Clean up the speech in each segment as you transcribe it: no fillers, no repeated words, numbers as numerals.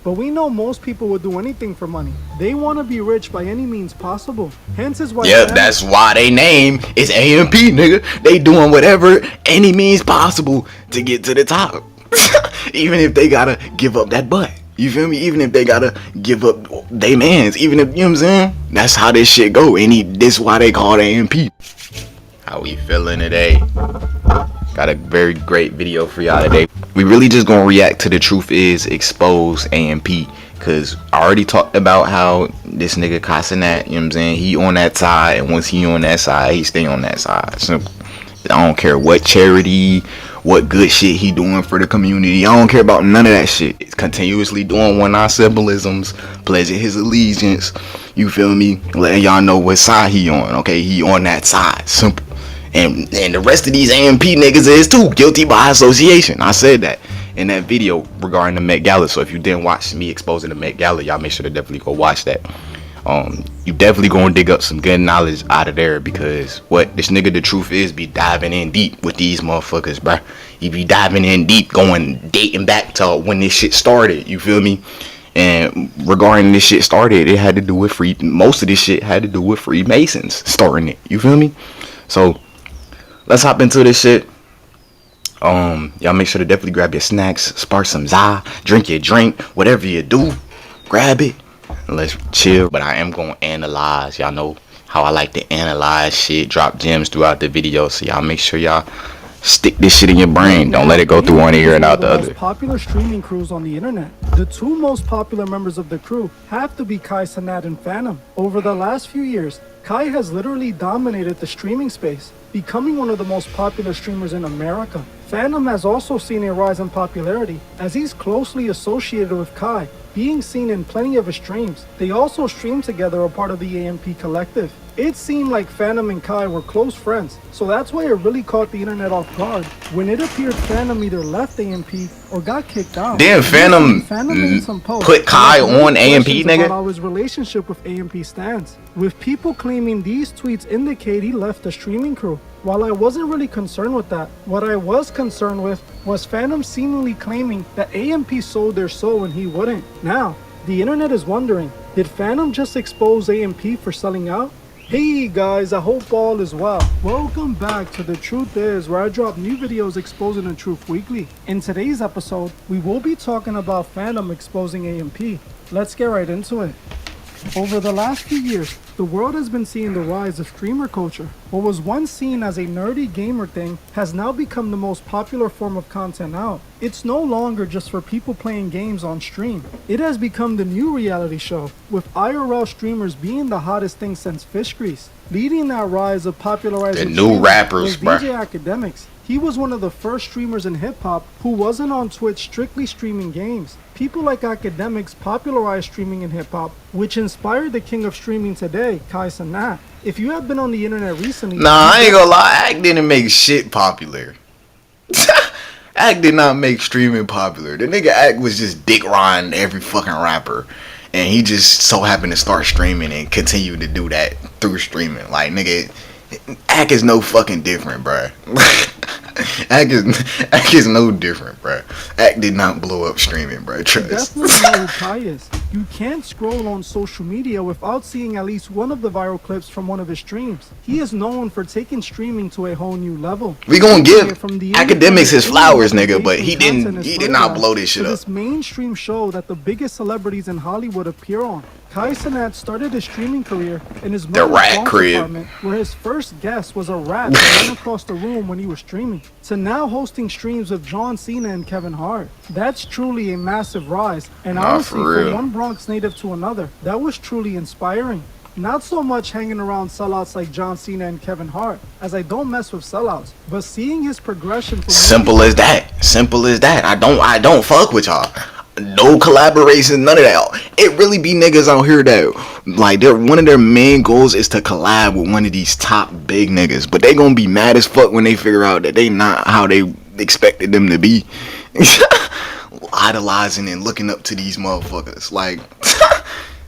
But we know most people would do anything for money. They want to be rich by any means possible. Hence is why. Yep, that's why they name is AMP, nigga. They doing whatever any means possible to get to the top. Even if they gotta give up that butt. You feel me? Even if they gotta give up they mans. Even if, you know what I'm saying? That's how this shit go. This why they call it AMP. How we feeling today? Got a very great video for y'all today. We really just gonna react to the truth is expose AMP. Cause I already talked about how this nigga Casanat, you know what I'm saying? He on that side, and once he on that side, he stay on that side. Simple. I don't care what charity, what good shit he doing for the community. I don't care about none of that shit. It's continuously doing one-eye symbolisms, pledging his allegiance. You feel me? Letting y'all know what side he on. Okay, he on that side. Simple. And the rest of these AMP niggas is too guilty by association. I said that in that video regarding the Met Gala. So if you didn't watch me exposing the Met Gala, y'all make sure to definitely go watch that. You definitely gonna dig up some good knowledge out of there, because what this nigga the truth is be diving in deep with these motherfuckers, bruh. He be diving in deep, going dating back to when this shit started. You feel me? And regarding this shit started, it had to do with most of this shit had to do with Freemasons starting it. You feel me? So let's hop into this shit. Y'all make sure to definitely grab your snacks, spark some za, drink your drink, whatever you do, grab it, and let's chill. But I am gonna analyze. Y'all know how I like to analyze shit, drop gems throughout the video. So y'all make sure y'all stick this shit in your brain. Don't let it go through one ear and out the other. Most popular streaming crews on the internet. The two most popular members of the crew have to be Kai Cenat and Phantom. Over the last few years, Kai has literally dominated the streaming space, becoming one of the most popular streamers in America. Phantom has also seen a rise in popularity as he's closely associated with Kai, being seen in plenty of his streams. They also stream together, a part of the AMP collective. It seemed like Phantom and Kai were close friends, so that's why it really caught the internet off guard when it appeared Phantom either left AMP or got kicked out. Damn, Phantom made some posts put Kai on AMP, nigga. About how his relationship with AMP stands, with people claiming these tweets indicate he left the streaming crew. While I wasn't really concerned with that, what I was concerned with was Phantom seemingly claiming that AMP sold their soul and he wouldn't. Now, the internet is wondering, did Phantom just expose AMP for selling out? Hey guys, I hope all is well. Welcome back to The Truth Is, where I drop new videos exposing the truth weekly. In today's episode, we will be talking about Phantom exposing AMP. Let's get right into it. Over the last few years, the world has been seeing the rise of streamer culture. What was once seen as a nerdy gamer thing has now become the most popular form of content out. It's no longer just for people playing games on stream. It has become the new reality show, with IRL streamers being the hottest thing since Fish Grease. Leading that rise of popularizing the new rappers, was DJ Akademiks. He was one of the first streamers in hip-hop who wasn't on Twitch strictly streaming games. People like Akademiks popularized streaming in hip-hop, which inspired the king of streaming today, Kai Cenat. If you have been on the internet recently... Nah, I ain't gonna lie, Ak didn't make shit popular. Ak did not make streaming popular. The nigga Ak was just dick riding every fucking rapper. And he just so happened to start streaming and continue to do that through streaming. Like, nigga, Ak is no fucking different, bruh. Ak is no different, bruh. Ak did not blow up streaming, bruh. Trust. Definitely know who Kai is. You can't scroll on social media without seeing at least one of the viral clips from one of his streams. He is known for taking streaming to a whole new level. We gonna give Akademiks his flowers, nigga, but he did not blow this shit up. This mainstream show that the biggest celebrities in Hollywood appear on. Kai Cenat started his streaming career in his mother's apartment, where his first guest was a rat that ran across the room when he was streaming, to now hosting streams with John Cena and Kevin Hart. That's truly a massive rise, and honestly, from one Bronx native to another, that was truly inspiring. Not so much hanging around sellouts like John Cena and Kevin Hart, as I don't mess with sellouts, but seeing his progression from simple as that. I don't fuck with y'all. No collaboration, none of that. It really be niggas out here that like one of their main goals is to collab with one of these top big niggas, but they gonna be mad as fuck when they figure out that they not how they expected them to be. Idolizing and looking up to these motherfuckers. Like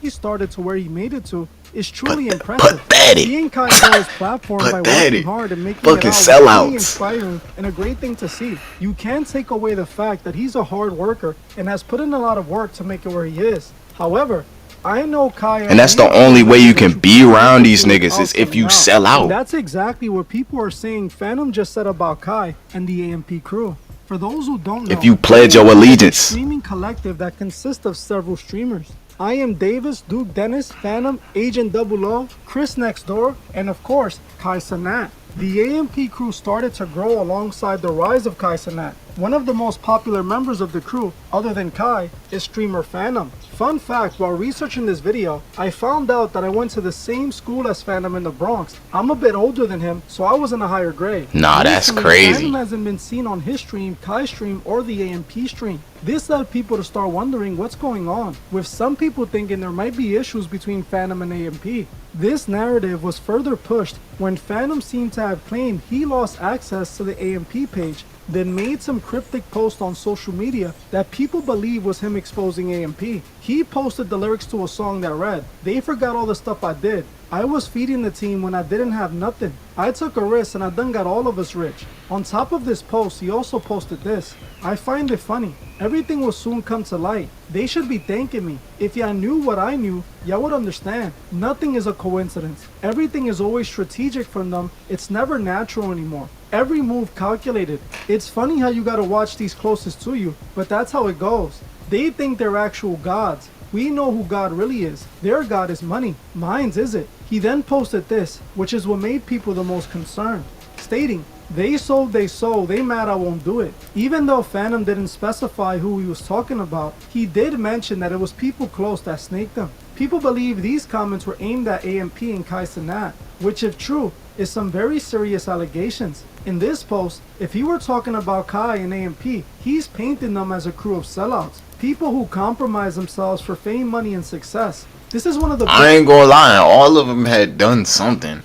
he started to where he made it to, is truly impressive. Pathetic. Seeing Kai grow his platform by working hard and making Fucking it out was really sellouts. inspiring and a great thing to see. You can't take away the fact that he's a hard worker and has put in a lot of work to make it where he is. However, I know Kai, And that's the only way you can be around these niggas is if you sell out. And that's exactly what people are saying Phantom just said about Kai and the AMP crew. For those who don't know, If you pledge your AMP is a allegiance. streaming collective that consists of several streamers. I am Davis, Duke Dennis, Phantom, Agent Double O, Chris Next Door, and of course, Kai Cenat. The AMP crew started to grow alongside the rise of Kai Cenat. One of the most popular members of the crew, other than Kai, is streamer Phantom. Fun fact, while researching this video, I found out that I went to the same school as Phantom in the Bronx. I'm a bit older than him, so I was in a higher grade. Nah, that's Recently, crazy. Phantom hasn't been seen on his stream, Kai's stream, or the AMP stream. This led people to start wondering what's going on, with some people thinking there might be issues between Phantom and AMP. This narrative was further pushed when Phantom seemed to have claimed he lost access to the AMP page, then made some cryptic post on social media that people believe was him exposing AMP. He posted the lyrics to a song that read, "They forgot all the stuff I did. I was feeding the team when I didn't have nothing. I took a risk and I done got all of us rich." On top of this post, he also posted this, "I find it funny. Everything will soon come to light. They should be thanking me. If y'all knew what I knew, y'all would understand. Nothing is a coincidence. Everything is always strategic from them. It's never natural anymore. Every move calculated. It's funny how you gotta watch these closest to you, but that's how it goes. They think they're actual gods. We know who God really is. Their God is money. Mine's isn't." He then posted this, which is what made people the most concerned, stating, "They sold, they mad I won't do it." Even though Phantom didn't specify who he was talking about, he did mention that it was people close that snaked him. People believe these comments were aimed at AMP and Kai Cenat, which if true, is some very serious allegations. In this post, if he were talking about Kai and AMP, he's painting them as a crew of sellouts. People who compromise themselves for fame, money, and success. This is one of the I ain't gonna lie, all of them had done something.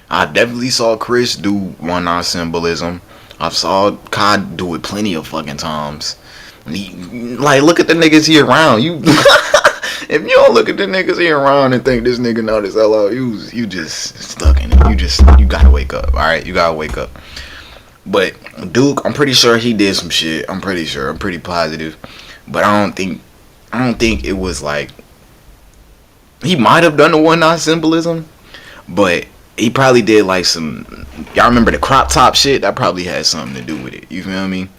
I definitely saw Chris do one eye symbolism. I saw Kai do it plenty of fucking times. Like, look at the niggas he around. You, if you don't look at the niggas he around and think this nigga know this hello, you just stuck in it. You gotta wake up. All right, you gotta wake up. But Duke, I'm pretty sure he did some shit. I'm pretty positive. But I don't think it was like, he might have done the one eye symbolism, but he probably did like some, y'all remember the crop top shit? That probably had something to do with it. You feel me?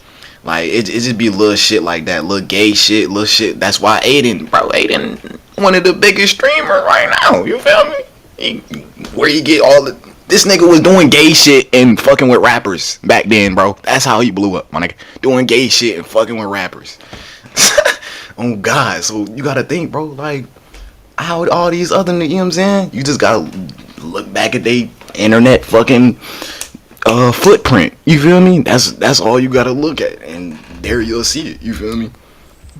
Like, it just be little shit like that, little gay shit, little shit. That's why Aiden, one of the biggest streamers right now. You feel me? Where you get all the, this nigga was doing gay shit and fucking with rappers back then, bro. That's how he blew up, my nigga. Doing gay shit and fucking with rappers. Oh God, so you gotta think, bro, like, how all these other, you know what I'm saying? You just gotta look back at they internet fucking footprint. You feel me? That's all you gotta look at, and there you'll see it. You feel me?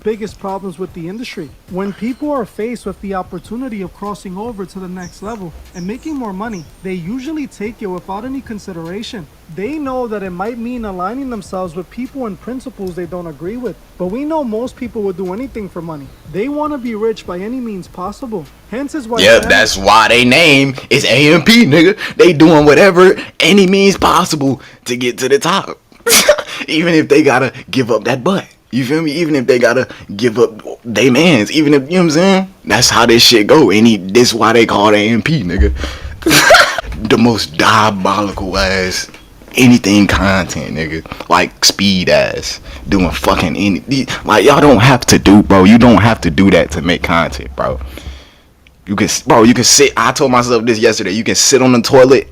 biggest problems with the industry. When people are faced with the opportunity of crossing over to the next level and making more money, they usually take it without any consideration. They know that it might mean aligning themselves with people and principles they don't agree with. But we know most people would do anything for money. They want to be rich by any means possible. Hence is why. Yep, that's why they name is AMP, nigga. They doing whatever any means possible to get to the top. Even if they gotta give up that butt. You feel me? Even if they gotta give up they mans. Even if, you know what I'm saying? That's how this shit go. This why they call it AMP, nigga. The most diabolical ass anything content, nigga. Like speed ass. Doing fucking any, like, y'all don't have to do, bro. You don't have to do that to make content, bro. You can sit. I told myself this yesterday. You can sit on the toilet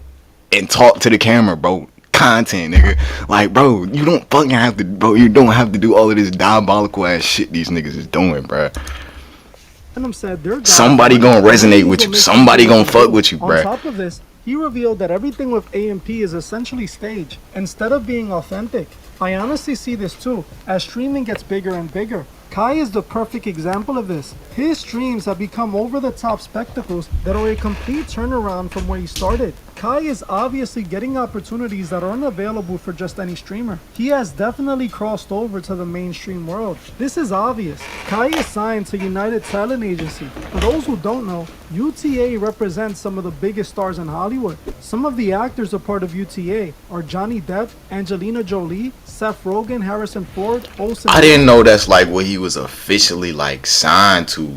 and talk to the camera, bro. Content, nigga. Like, bro, you don't fucking have to, bro. You don't have to do all of this diabolical ass shit these niggas is doing, bro. Somebody gonna resonate with you. Somebody gonna fuck with you, bro. On top of this, he revealed that everything with AMP is essentially staged instead of being authentic. I honestly see this too. As streaming gets bigger and bigger, Kai is the perfect example of this. His streams have become over-the-top spectacles that are a complete turnaround from where he started. Kai is obviously getting opportunities that are unavailable for just any streamer. He has definitely crossed over to the mainstream world. This is obvious. Kai is signed to United Talent Agency. For those who don't know, UTA represents some of the biggest stars in Hollywood. Some of the actors a part of UTA are Johnny Depp, Angelina Jolie, Seth Rogen, Harrison Ford, Olsen. I didn't know that's like what he was officially like signed to.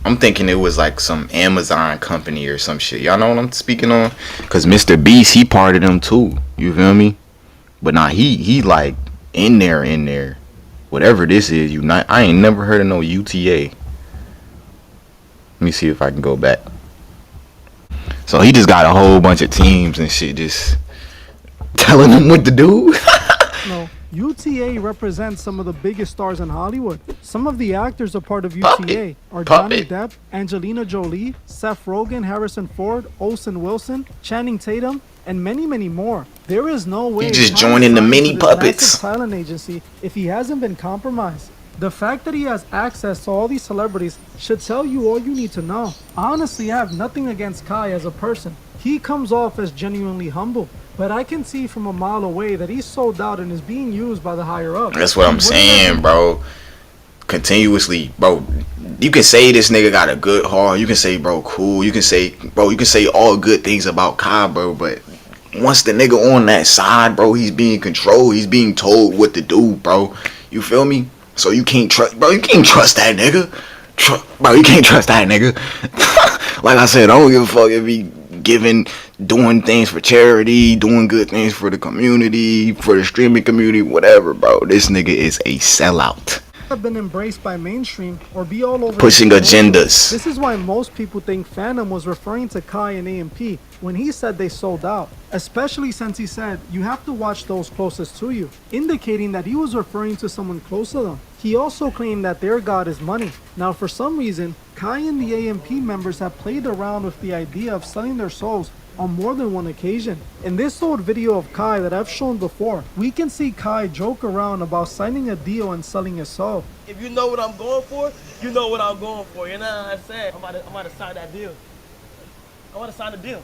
I'm thinking it was like some Amazon company or some shit. Y'all know what I'm speaking on? Cause Mr. Beast, he part of them too. You feel me? But nah, he like in there. Whatever this is, I ain't never heard of no UTA. Let me see if I can go back. So he just got a whole bunch of teams and shit just telling them what to do. No, UTA represents some of the biggest stars in Hollywood. Some of the actors a part of UTA are Johnny Depp, Angelina Jolie, Seth Rogen, Harrison Ford, Olsen Wilson, Channing Tatum, and many more. There is no way he just joining the mini puppets. Talent agency if he hasn't been compromised. The fact that he has access to all these celebrities should tell you all you need to know. Honestly, I have nothing against Kai as a person. He comes off as genuinely humble, but I can see from a mile away that he's sold out and is being used by the higher up. That's what I'm saying, bro. Continuously, bro. You can say this nigga got a good heart. You can say, bro, cool. You can say all good things about Kai, bro. But once the nigga on that side, bro, he's being controlled. He's being told what to do, bro. You feel me? So you can't trust, bro. You can't trust that nigga, bro. You can't trust that nigga. Like I said, I don't give a fuck if he doing things for charity, doing good things for the community, for the streaming community, whatever, bro. This nigga is a sellout. Have been embraced by mainstream or be all over pushing agendas. This is why most people think Phantom was referring to Kai and AMP when he said they sold out, especially since he said you have to watch those closest to you, indicating that he was referring to someone close to them. He also claimed that their god is money. Now for some reason, Kai and the AMP members have played around with the idea of selling their souls on more than one occasion. In this old video of Kai that I've shown before, we can see Kai joke around about signing a deal and selling his soul. If you know what I'm going for, you know what I'm going for. You know what I'm saying? I'm about to sign that deal. I want to sign the deal.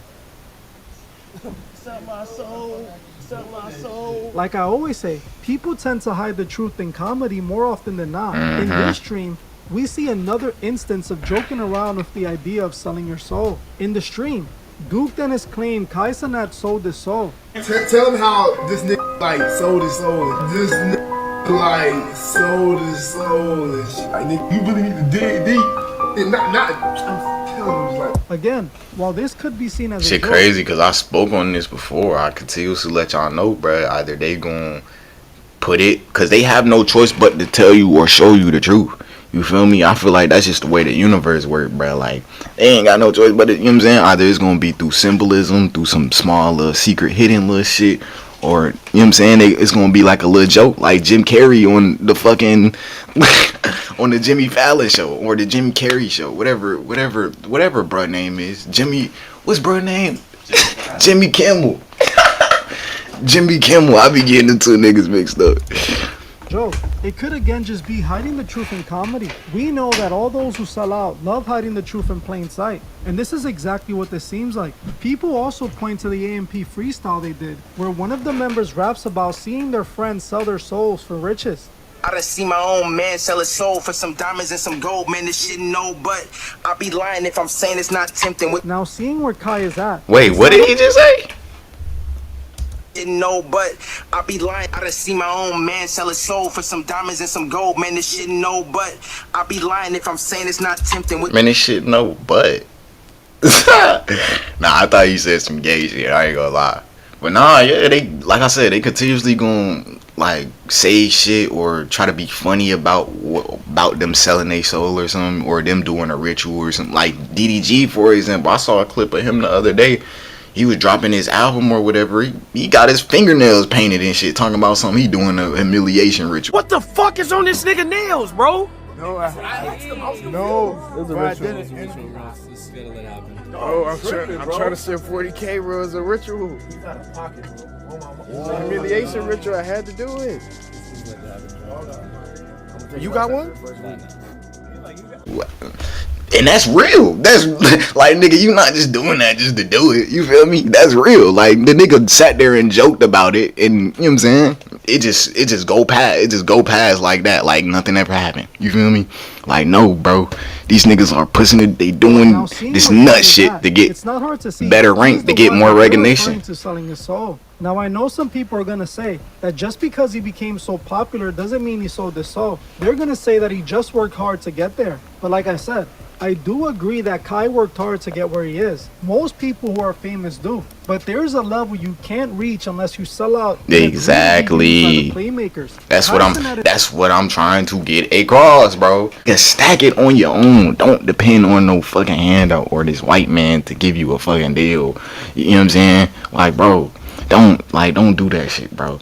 Sell my soul. Sell my soul. Like I always say, people tend to hide the truth in comedy more often than not. In this stream, we see another instance of joking around with the idea of selling your soul. In the stream, Gook Dennis claimed Kai Cenat sold his soul. Tell him how this nigga like sold his soul. This nigga like sold his soul and shit. Like nigga, you really need to dig deep. And not. I'm telling you, like. Again, while this could be seen as shit a joke, crazy because I spoke on this before. I continuously let y'all know, bruh. Either they gon' put it because they have no choice but to tell you or show you the truth. You feel me? I feel like that's just the way the universe works, bro. Like, they ain't got no choice but, you know what I'm saying? Either it's going to be through symbolism, through some small little secret hidden little shit, or, you know what I'm saying? It's going to be like a little joke, like Jim Carrey on the fucking, on the Jimmy Fallon show, or the Jim Carrey show, whatever bruh name is. What's bruh name? Jimmy Kimmel. Jimmy Kimmel. I be getting the two niggas mixed up. joke. It could again just be hiding the truth in comedy. We know that all those who sell out love hiding the truth in plain sight. And this is exactly what this seems like. People also point to the AMP freestyle they did, where one of the members raps about seeing their friends sell their souls for riches. I done see my own man sell his soul for some diamonds and some gold, man, this shit no, but I'll be lying if I'm saying it's not tempting. Now seeing where Kai is at. Wait, what did he just say? Didn't know, but I'll be lying. I done see my own man sell his soul for some diamonds and some gold, man, this shit no, but I'll be lying if I'm saying it's not tempting. Man, this shit no, but. Nah, I thought you said some gay shit, I ain't gonna lie. But nah, yeah, they, like I said, they continuously gonna like say shit or try to be funny about them selling their soul or something, or them doing a ritual or something. Like DDG, for example, I saw a clip of him the other day. He was dropping his album or whatever. He got his fingernails painted and shit, talking about something he doing a humiliation ritual. What the fuck is on this nigga nails, bro? No, It was a ritual. It's gonna let happen. Oh, I'm trying to send 40K, bro. It's a ritual. It's a humiliation ritual. I had to do it. Just let it happen, bro. You got one? And that's real. That's like, nigga, you not just doing that just to do it. You feel me? That's real. Like, the nigga sat there and joked about it, and you know what I'm saying? It just go past like that, like nothing ever happened. You feel me? Like, no, bro. These niggas are pushing it. They doing this nut shit to get it's not hard to see better rank, to get more recognition. To selling his soul. Now, I know some people are gonna say that just because he became so popular doesn't mean he sold his soul. They're gonna say that he just worked hard to get there. But like I said, I do agree that Kai worked hard to get where he is. Most people who are famous do. But there's a level you can't reach unless you sell out. Exactly. Playmakers. That's what I'm trying to get across, bro. Just stack it on your own. Don't depend on no fucking handout or this white man to give you a fucking deal. You know what I'm saying? Like, bro, don't do that shit, bro.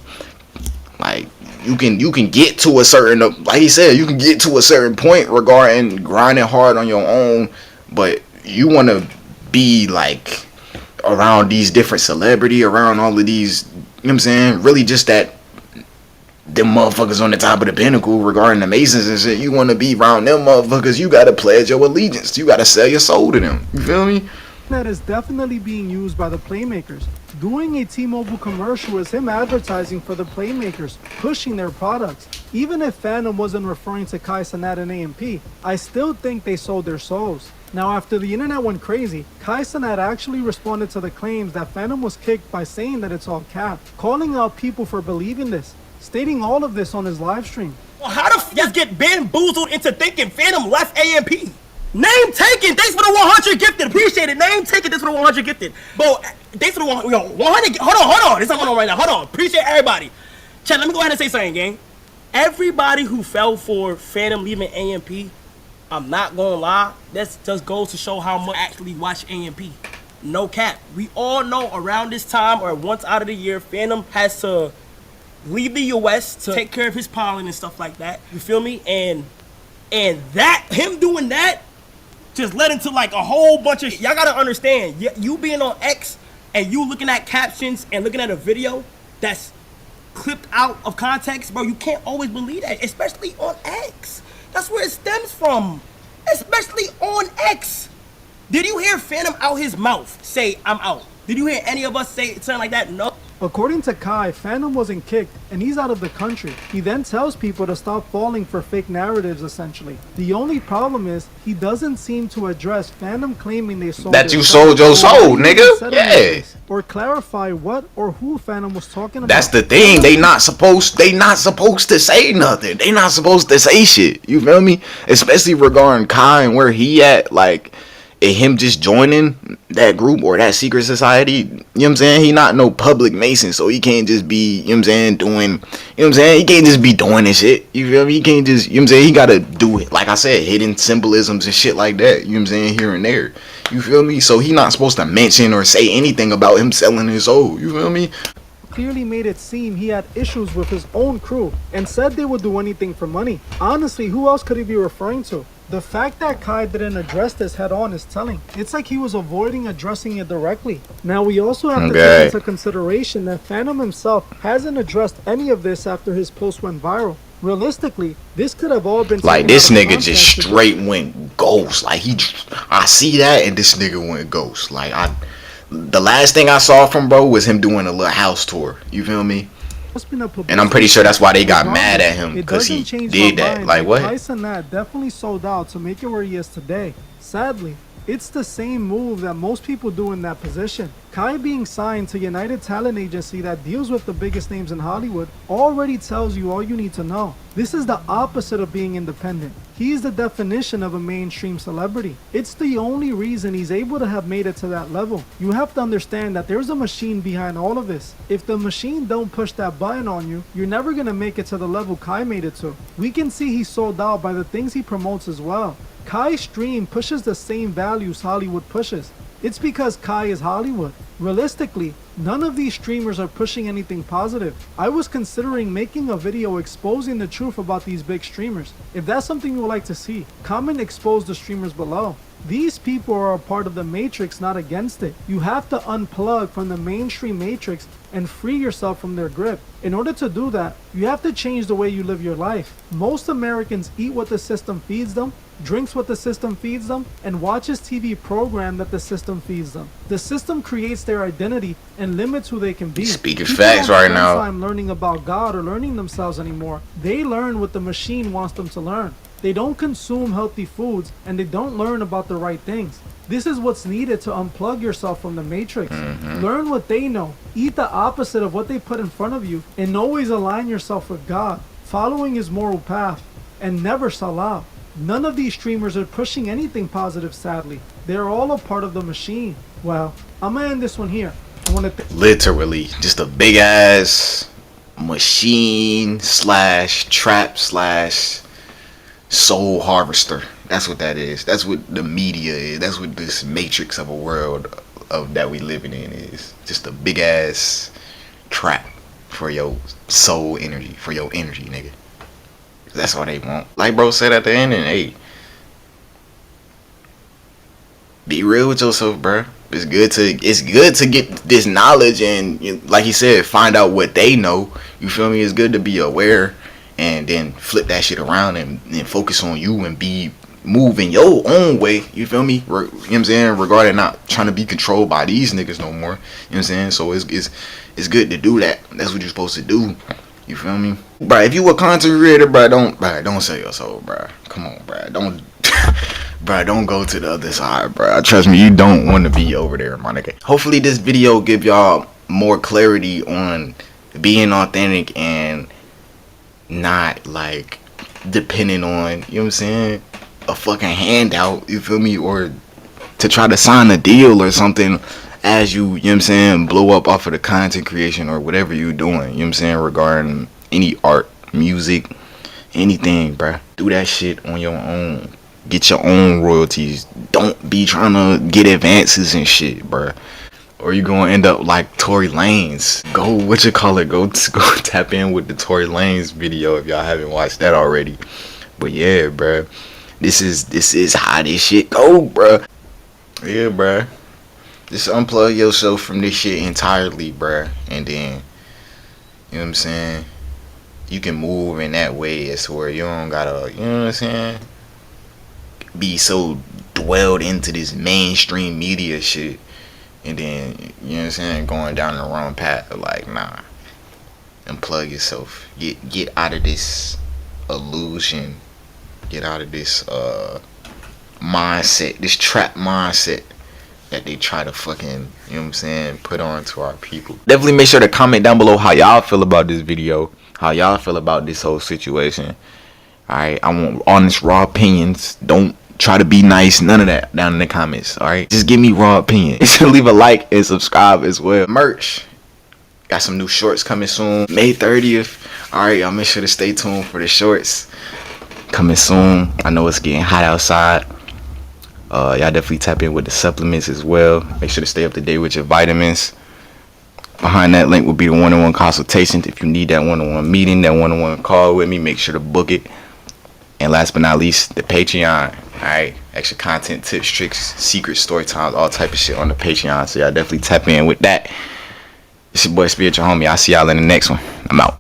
Like, you can get to a certain, like he said, you can get to a certain point regarding grinding hard on your own, but you want to be like around these different celebrity, around all of these, you know what I'm saying, really just that them motherfuckers on the top of the pinnacle regarding the Masons and shit. You want to be around them motherfuckers, you got to pledge your allegiance, you got to sell your soul to them. You feel me? That is definitely being used by the Playmakers. Doing a T-Mobile commercial is him advertising for the Playmakers, pushing their products. Even if Phantom wasn't referring to Kai Cenat and AMP, I still think they sold their souls. Now, after the internet went crazy, Kai Cenat actually responded to the claims that Phantom was kicked by saying that it's all cap, calling out people for believing this, stating all of this on his live stream. Well, how the f*** just get bamboozled into thinking Phantom left AMP? Name taken. Thanks for the 100 gifted. Appreciate it. Name taken. Thanks for the 100 gifted. Bro, thanks for the 100. 100. Hold on. This is going on right now. Hold on. Appreciate everybody. Chat, let me go ahead and say something, gang. Everybody who fell for Phantom leaving AMP, I'm not going to lie, that just goes to show how much I actually watch AMP. No cap. We all know around this time or once out of the year, Phantom has to leave the US to take care of his pollen and stuff like that. You feel me? And that, him doing that, just led into like a whole bunch of, y'all gotta understand, you being on X and you looking at captions and looking at a video that's clipped out of context, bro, you can't always believe that, especially on X. That's where it stems from, especially on X. Did you hear Phantom out his mouth say, I'm out? Did you hear any of us say something like that? No. According to Kai, Phantom wasn't kicked and he's out of the country. He then tells people to stop falling for fake narratives, essentially. The only problem is he doesn't seem to address Phantom claiming they sold that you sold your soul, nigga. Yeah. Or clarify what or who Phantom was talking about. That's the thing. They not supposed to say nothing. They not supposed to say shit. You feel me? Especially regarding Kai and where he at, like, and him just joining that group or that secret society, you know what I'm saying? He not no public Mason, so he can't just be, you know what I'm saying, doing, you know what I'm saying? He can't just be doing this shit. You feel me? He can't just, you know what I'm saying? He gotta do it. Like I said, hidden symbolisms and shit like that, you know what I'm saying, here and there. You feel me? So he not supposed to mention or say anything about him selling his soul. You feel me? Clearly made it seem he had issues with his own crew and said they would do anything for money. Honestly, who else could he be referring to? The fact that Kai didn't address this head on is telling. It's like he was avoiding addressing it directly. Now we also have to take into consideration that Phantom himself hasn't addressed any of this after his post went viral. Realistically, this could have all been like this nigga just straight went ghost. Like I see that and this nigga went ghost. Like the last thing I saw from bro was him doing a little house tour. You feel me? And I'm pretty sure that's why they got mad at him, because he did that. Like what? Kai Cenat definitely sold out to make it where he is today. Sadly, it's the same move that most people do in that position. Kai being signed to United Talent Agency that deals with the biggest names in Hollywood already tells you all you need to know. This is the opposite of being independent. He's the definition of a mainstream celebrity. It's the only reason he's able to have made it to that level. You have to understand that there's a machine behind all of this. If the machine don't push that button on you, you're never gonna make it to the level Kai made it to. We can see he's sold out by the things he promotes as well. Kai's stream pushes the same values Hollywood pushes. It's because Kai is Hollywood. Realistically, none of these streamers are pushing anything positive. I was considering making a video exposing the truth about these big streamers. If that's something you would like to see, comment expose the streamers below. These people are a part of the matrix, not against it. You have to unplug from the mainstream matrix and free yourself from their grip. In order to do that, you have to change the way you live your life. Most Americans eat what the system feeds them, drinks what the system feeds them, and watches TV program that the system feeds them. The system creates their identity and limits who they can be. Speaking People facts don't right spend now. time learning about God or learning themselves anymore. They learn what the machine wants them to learn. They don't consume healthy foods and they don't learn about the right things. This is what's needed to unplug yourself from the matrix. Learn what they know. Eat the opposite of what they put in front of you, and always align yourself with God, following his moral path, and never sell out. None of these streamers are pushing anything positive, sadly. They're all a part of the machine. Well, I'm gonna end this one here. I want to Literally just a big ass machine slash trap slash soul harvester. That's what that is. That's what the media is. That's what this matrix of a world of that we living in is. Just a big ass trap for your soul energy, for your energy, nigga. That's all they want. Like bro said at the end, and hey, be real with yourself, bro. It's good to get this knowledge and, like he said, find out what they know. You feel me? It's good to be aware and then flip that shit around and focus on you and be moving your own way. You feel me? You know what I'm saying? Regarding not trying to be controlled by these niggas no more. You know what I'm saying? So it's good to do that. That's what you're supposed to do. You feel me? Bruh, if you a content creator, don't sell your soul, bruh. Come on, bruh. Don't go to the other side, bruh. Trust me, you don't want to be over there, my nigga. Hopefully this video give y'all more clarity on being authentic and not like depending on, you know what I'm saying, a fucking handout, you feel me, or to try to sign a deal or something as you know what I'm saying, blow up off of the content creation or whatever you're doing, you know what I'm saying, regarding any art, music, anything, bruh. Do that shit on your own. Get your own royalties. Don't be trying to get advances and shit, bruh. Or you gonna end up like Tory Lanez. Go tap in with the Tory Lanez video if y'all haven't watched that already. But yeah, bruh. This is how this shit go, bruh. Yeah, bruh. Just unplug yourself from this shit entirely, bruh. And then, you know what I'm saying, you can move in that way as to where you don't gotta, you know what I'm saying, be so dwelled into this mainstream media shit. And then, you know what I'm saying, going down the wrong path. Like, nah. Unplug yourself. Get out of this illusion. Get out of this mindset, this trap mindset that they try to fucking, you know what I'm saying, put on to our people. Definitely make sure to comment down below how y'all feel about this video, how y'all feel about this whole situation. Alright, I want honest, raw opinions. Don't try to be nice, none of that down in the comments. Alright, just give me raw opinions. Leave a like and subscribe as well. Merch, got some new shorts coming soon, May 30th. Alright, y'all make sure to stay tuned for the shorts coming soon. I know it's getting hot outside. Y'all definitely tap in with the supplements as well. Make sure to stay up to date with your vitamins. Behind that link will be the one-on-one consultation. If you need that one-on-one meeting, that one-on-one call with me, make sure to book it. And last but not least, the Patreon. Alright, extra content, tips, tricks, secret story times, all type of shit on the Patreon. So y'all definitely tap in with that. It's your boy Spiritual Homie. I'll see y'all in the next one. I'm out.